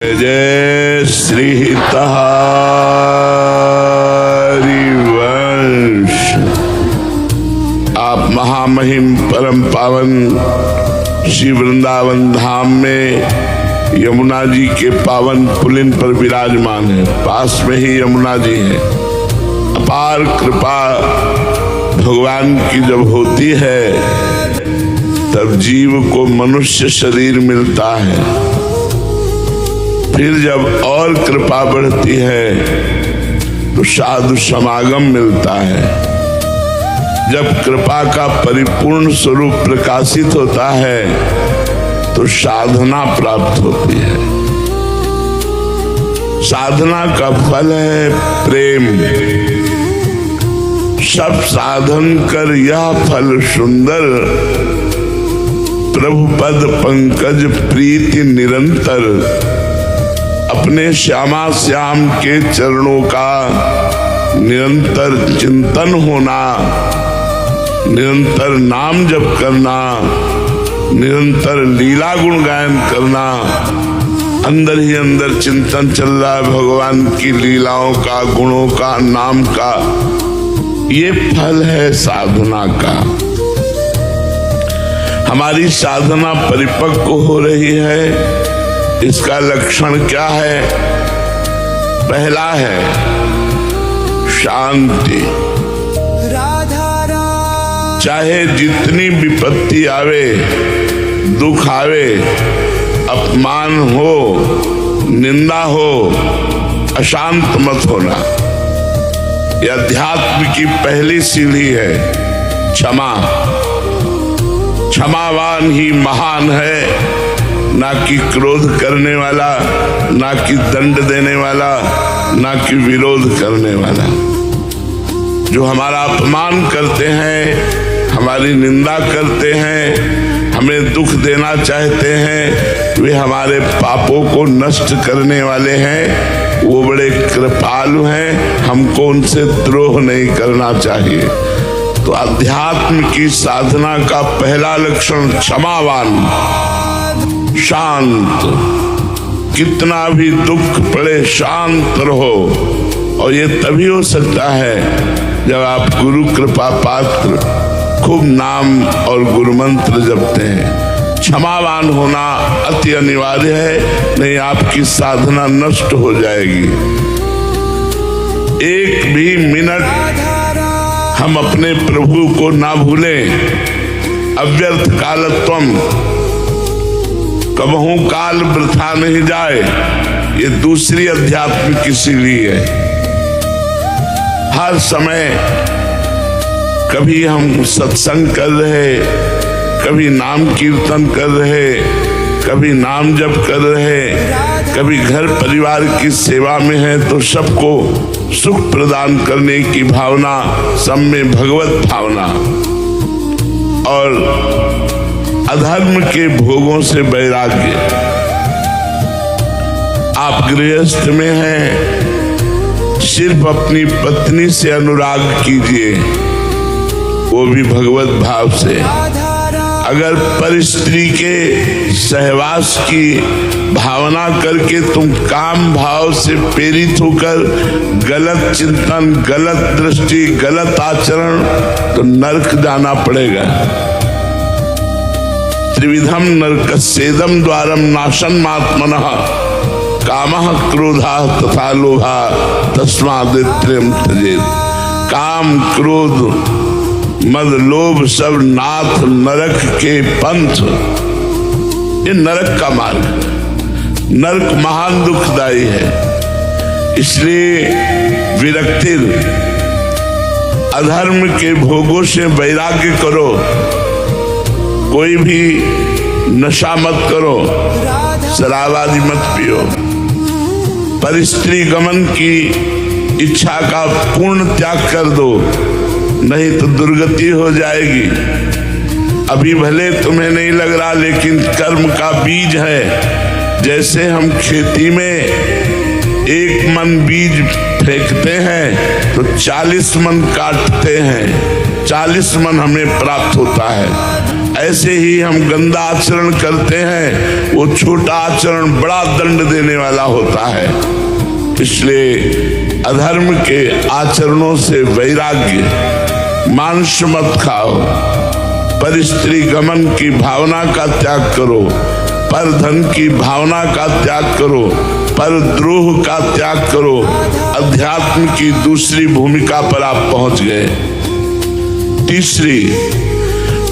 जय श्री हरिवंश। आप महामहिम परम पावन श्री वृंदावन धाम में यमुना जी के पावन पुलिन पर विराजमान है। पास में ही यमुना जी है। अपार कृपा भगवान की जब होती है तब जीव को मनुष्य शरीर मिलता है। फिर जब और कृपा बढ़ती है तो साधु समागम मिलता है। जब कृपा का परिपूर्ण स्वरूप प्रकाशित होता है तो साधना प्राप्त होती है। साधना का फल है प्रेम। सब साधन कर यह फल सुंदर, प्रभु पद पंकज प्रीति निरंतर। अपने श्यामा श्याम के चरणों का निरंतर चिंतन होना, निरंतर नाम जप करना, निरंतर लीला गुण गायन करना। अंदर ही अंदर चिंतन चल रहा है भगवान की लीलाओं का, गुणों का, नाम का। ये फल है साधना का। हमारी साधना परिपक्व हो रही है। इसका लक्षण क्या है? पहला है शांति। चाहे जितनी विपत्ति आवे, दुख आवे, अपमान हो, निंदा हो, अशांत मत होना। यह अध्यात्म की पहली सीढ़ी है। क्षमा। क्षमावान ही महान है, ना कि क्रोध करने वाला, ना कि दंड देने वाला, ना कि विरोध करने वाला। जो हमारा अपमान करते हैं, हमारी निंदा करते हैं, हमें दुख देना चाहते हैं, वे हमारे पापों को नष्ट करने वाले हैं। वो बड़े कृपालु हैं। हमको उनसे द्रोह नहीं करना चाहिए। तो अध्यात्म की साधना का पहला लक्षण क्षमावान, शांत। कितना भी दुख पड़े शांत रहो। और ये तभी हो सकता है जब आप गुरु कृपा पात्र खूब नाम और गुरु मंत्र जपते हैं। क्षमावान होना अति अनिवार्य है, नहीं आपकी साधना नष्ट हो जाएगी। एक भी मिनट हम अपने प्रभु को ना भूलें। अव्यर्थ कालत्वम, कबहू काल वृथा नहीं जाए। ये दूसरी अध्यात्म की सीढ़ी है। हर समय कभी हम सत्संग कर रहे, कभी नाम कीर्तन कर रहे, कभी नाम जप कर रहे, कभी घर परिवार की सेवा में है तो सबको सुख प्रदान करने की भावना, सब में भगवत भावना। और अधर्म के भोगों से वैराग्य। आप गृहस्थ में हैं, सिर्फ अपनी पत्नी से अनुराग कीजिए, वो भी भगवत भाव से। अगर परस्त्री के सहवास की भावना करके तुम काम भाव से प्रेरित होकर गलत चिंतन, गलत दृष्टि, गलत आचरण, तो नरक जाना पड़ेगा। त्रिविधम नरकस्येदं द्वारम नाशनमात्मनः कामः क्रोधः तथा लोभः तस्माद्-त्र्यं त्यजेत्। काम, क्रोध, मद, लोभ सब नाथ नरक के पंथ। ये नरक का मार्ग। नरक महान दुखदायी है। इसलिए विरक्ति, अधर्म के भोगों से वैराग्य करो। कोई भी नशा मत करो, शराब आदि मत पियो। परिस्त्री गमन की इच्छा का पूर्ण त्याग कर दो, नहीं तो दुर्गति हो जाएगी। अभी भले तुम्हें नहीं लग रहा, लेकिन कर्म का बीज है। जैसे हम खेती में 1 मन बीज फेंकते हैं तो 40 मन काटते हैं, 40 मन हमें प्राप्त होता है। ऐसे ही हम गंदा आचरण करते हैं, वो छोटा आचरण बड़ा दंड देने वाला होता है। इसलिए अधर्म के आचरणों से वैराग्य, मांस मत खाओ, पर स्त्री गमन की भावना का त्याग करो, पर धन की भावना का त्याग करो, पर द्रोह का त्याग करो। अध्यात्म की दूसरी भूमिका पर आप पहुंच गए। तीसरी,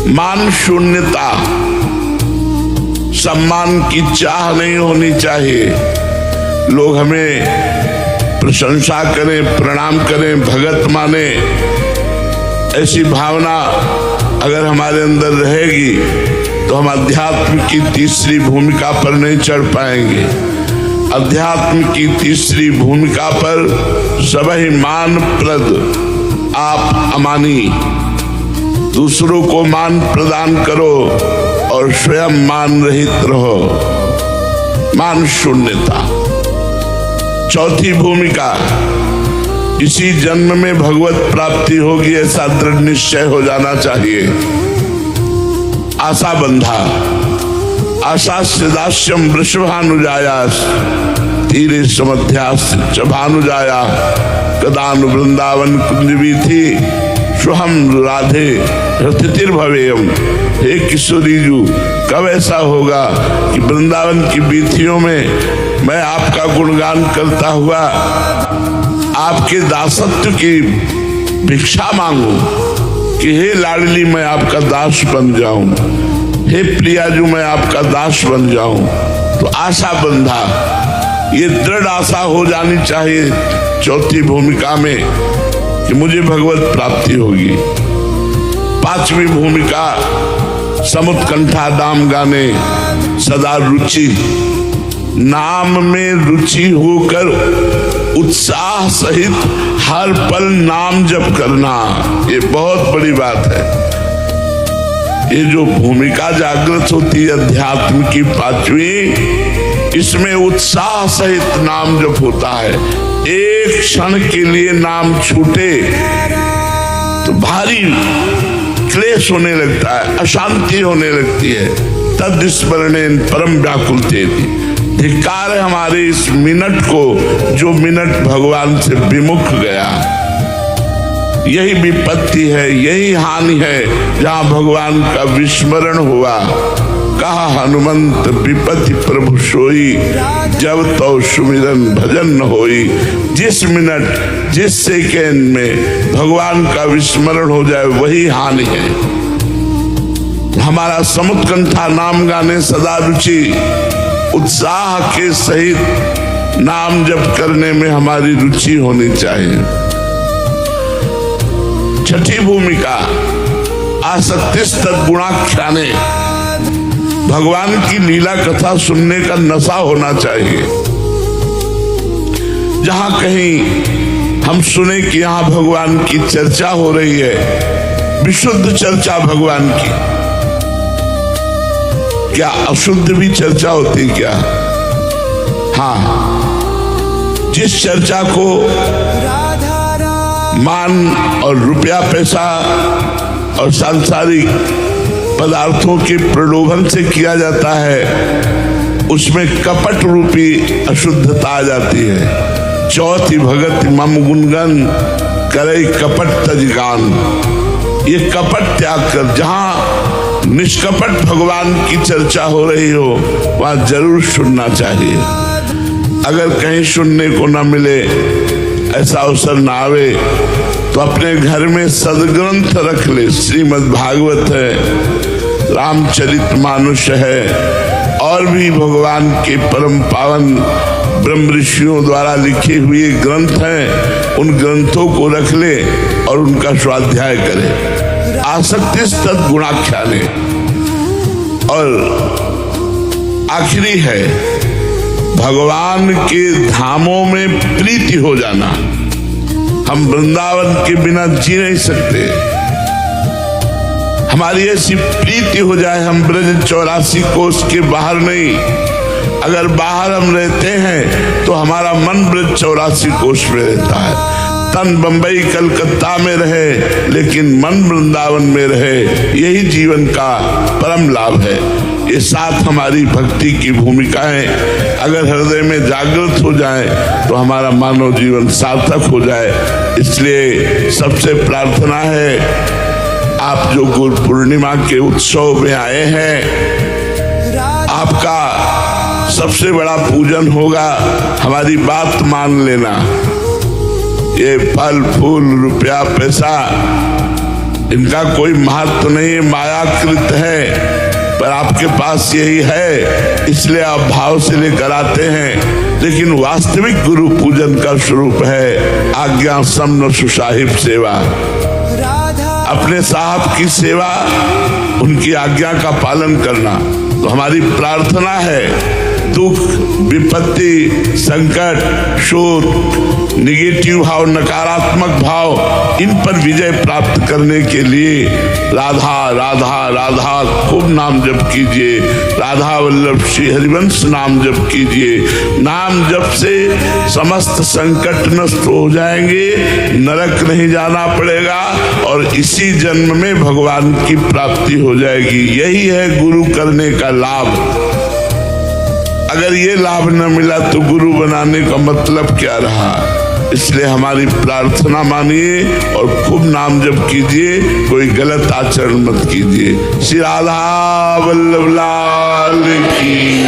मान शून्यता। सम्मान की चाह नहीं होनी चाहिए। लोग हमें प्रशंसा करें, प्रणाम करें, भगत माने, ऐसी भावना अगर हमारे अंदर रहेगी तो हम अध्यात्म की तीसरी भूमिका पर नहीं चढ़ पाएंगे। अध्यात्म की तीसरी भूमिका पर सबहि मान प्रद आप अमानी। दूसरों को मान प्रदान करो और स्वयं मान रहित रहो। मान शून्यता। चौथी भूमिका, इसी जन्म में भगवत प्राप्ति होगी ऐसा दृढ़ निश्चय हो जाना चाहिए। आशा बंधा। आशा से दास्यम वृषभानुजायास तीरे समध्यास च भानुजाया कदानु वृंदावन कुंजवी थी स्वहम राधे रतिर्भवेयम। हे किशोरीजू, कब ऐसा होगा कि वृंदावन की बीथियों में मैं आपका गुणगान करता हुआ आपके दासत्व की भिक्षा मांगू कि हे लाडली मैं आपका दास बन जाऊं, हे प्रियाजू मैं आपका दास बन जाऊं। तो आशा बंधा, ये दृढ़ आशा हो जानी चाहिए चौथी भूमिका में कि मुझे भगवत प्राप्ति होगी। पांचवी भूमिका, समुत्कंठा नाम गाने, सदा रुचि। नाम में रुचि होकर उत्साह सहित हर पल नाम जप करना, ये बहुत बड़ी बात है। ये जो भूमिका जागृत होती है अध्यात्म की पांचवी, इसमें उत्साह सहित नाम जप होता है। एक क्षण के लिए नाम छूटे तो भारी क्लेश होने लगता है, अशांति होने लगती है। तद स्मरणेन परम व्याकुलते थी। धिक्कार है हमारे इस मिनट को जो मिनट भगवान से विमुख गया। यही विपत्ति है, यही हानि है जहाँ भगवान का विस्मरण हुआ। कहा हनुमंत विपत्ति प्रभु सोई, जब तो सुमिरन भजन न होई। जिस मिनट, जिस सेकेंड में भगवान का विस्मरण हो जाए वही हानि है। हमारा समुत्कंठा नाम गाने, सदा रुचि, उत्साह के सहित नाम जप करने में हमारी रुचि होनी चाहिए। छठी भूमिका, आसक्तिस तद्गुणाख्याने। भगवान की लीला कथा सुनने का नशा होना चाहिए। जहां कहीं हम सुने कि यहाँ भगवान की चर्चा हो रही है, विशुद्ध चर्चा भगवान की, क्या अशुद्ध भी चर्चा होती क्या? हाँ, जिस चर्चा को मान और रुपया पैसा और सांसारिक पदार्थों के प्रलोभन से किया जाता है, उसमें कपट रूपी अशुद्धता आ जाती है। चौथी भगत मम गुणगन करे कपट तजगान। ये कपट त्याग कर जहां निष्कपट भगवान की चर्चा हो रही हो वहां जरूर सुनना चाहिए। अगर कहीं सुनने को न मिले, ऐसा अवसर ना आवे, तो अपने घर में सदग्रंथ रख ले। श्रीमद् भागवत है, रामचरितमानस है, और भी भगवान के परम पावन ब्रह्म ऋषियों द्वारा लिखे हुए ग्रंथ हैं। उन ग्रंथों को रख ले और उनका स्वाध्याय करे। आसक्ति तद्गुणाख्याने। और आखिरी है भगवान के धामों में प्रीति हो जाना। हम वृंदावन के बिना जी नहीं सकते। हमारी ऐसी प्रीति हो जाए, हम ब्रज 84 कोष के बाहर नहीं, अगर बाहर हम रहते हैं तो हमारा मन ब्रज 84 कोष में रहता है। तन बंबई कलकत्ता में रहे लेकिन मन वृंदावन में रहे, यही जीवन का परम लाभ है। ये साथ हमारी भक्ति की भूमिकाएं अगर हृदय में जागृत हो जाए तो हमारा मानव जीवन सार्थक हो जाए। इसलिए सबसे प्रार्थना है, आप जो गुरु पूर्णिमा के उत्सव में आए हैं, आपका सबसे बड़ा पूजन होगा, हमारी बात मान लेना। ये फल फूल रुपया पैसा इनका कोई महत्व नहीं है, मायाकृत है, पर आपके पास यही है इसलिए आप भाव से लेकर आते हैं। लेकिन वास्तविक गुरु पूजन का स्वरूप है आज्ञा सम्न सुसाहिब सेवा, अपने साहब की सेवा, उनकी आज्ञा का पालन करना। तो हमारी प्रार्थना है, दुख विपत्ति संकट शोध निगेटिव भाव नकारात्मक भाव इन पर विजय प्राप्त करने के लिए राधा राधा राधा खूब नाम जप कीजिए, राधा वल्लभ श्री हरिवंश नाम जप कीजिए। नाम जप से समस्त संकट नष्ट हो जाएंगे, नरक नहीं जाना पड़ेगा और इसी जन्म में भगवान की प्राप्ति हो जाएगी। यही है गुरु करने का लाभ। अगर ये लाभ न मिला तो गुरु बनाने का मतलब क्या रहा। इसलिए हमारी प्रार्थना मानिए और खूब नाम जप कीजिए, कोई गलत आचरण मत कीजिए। श्री राधा वल्लभ लाल की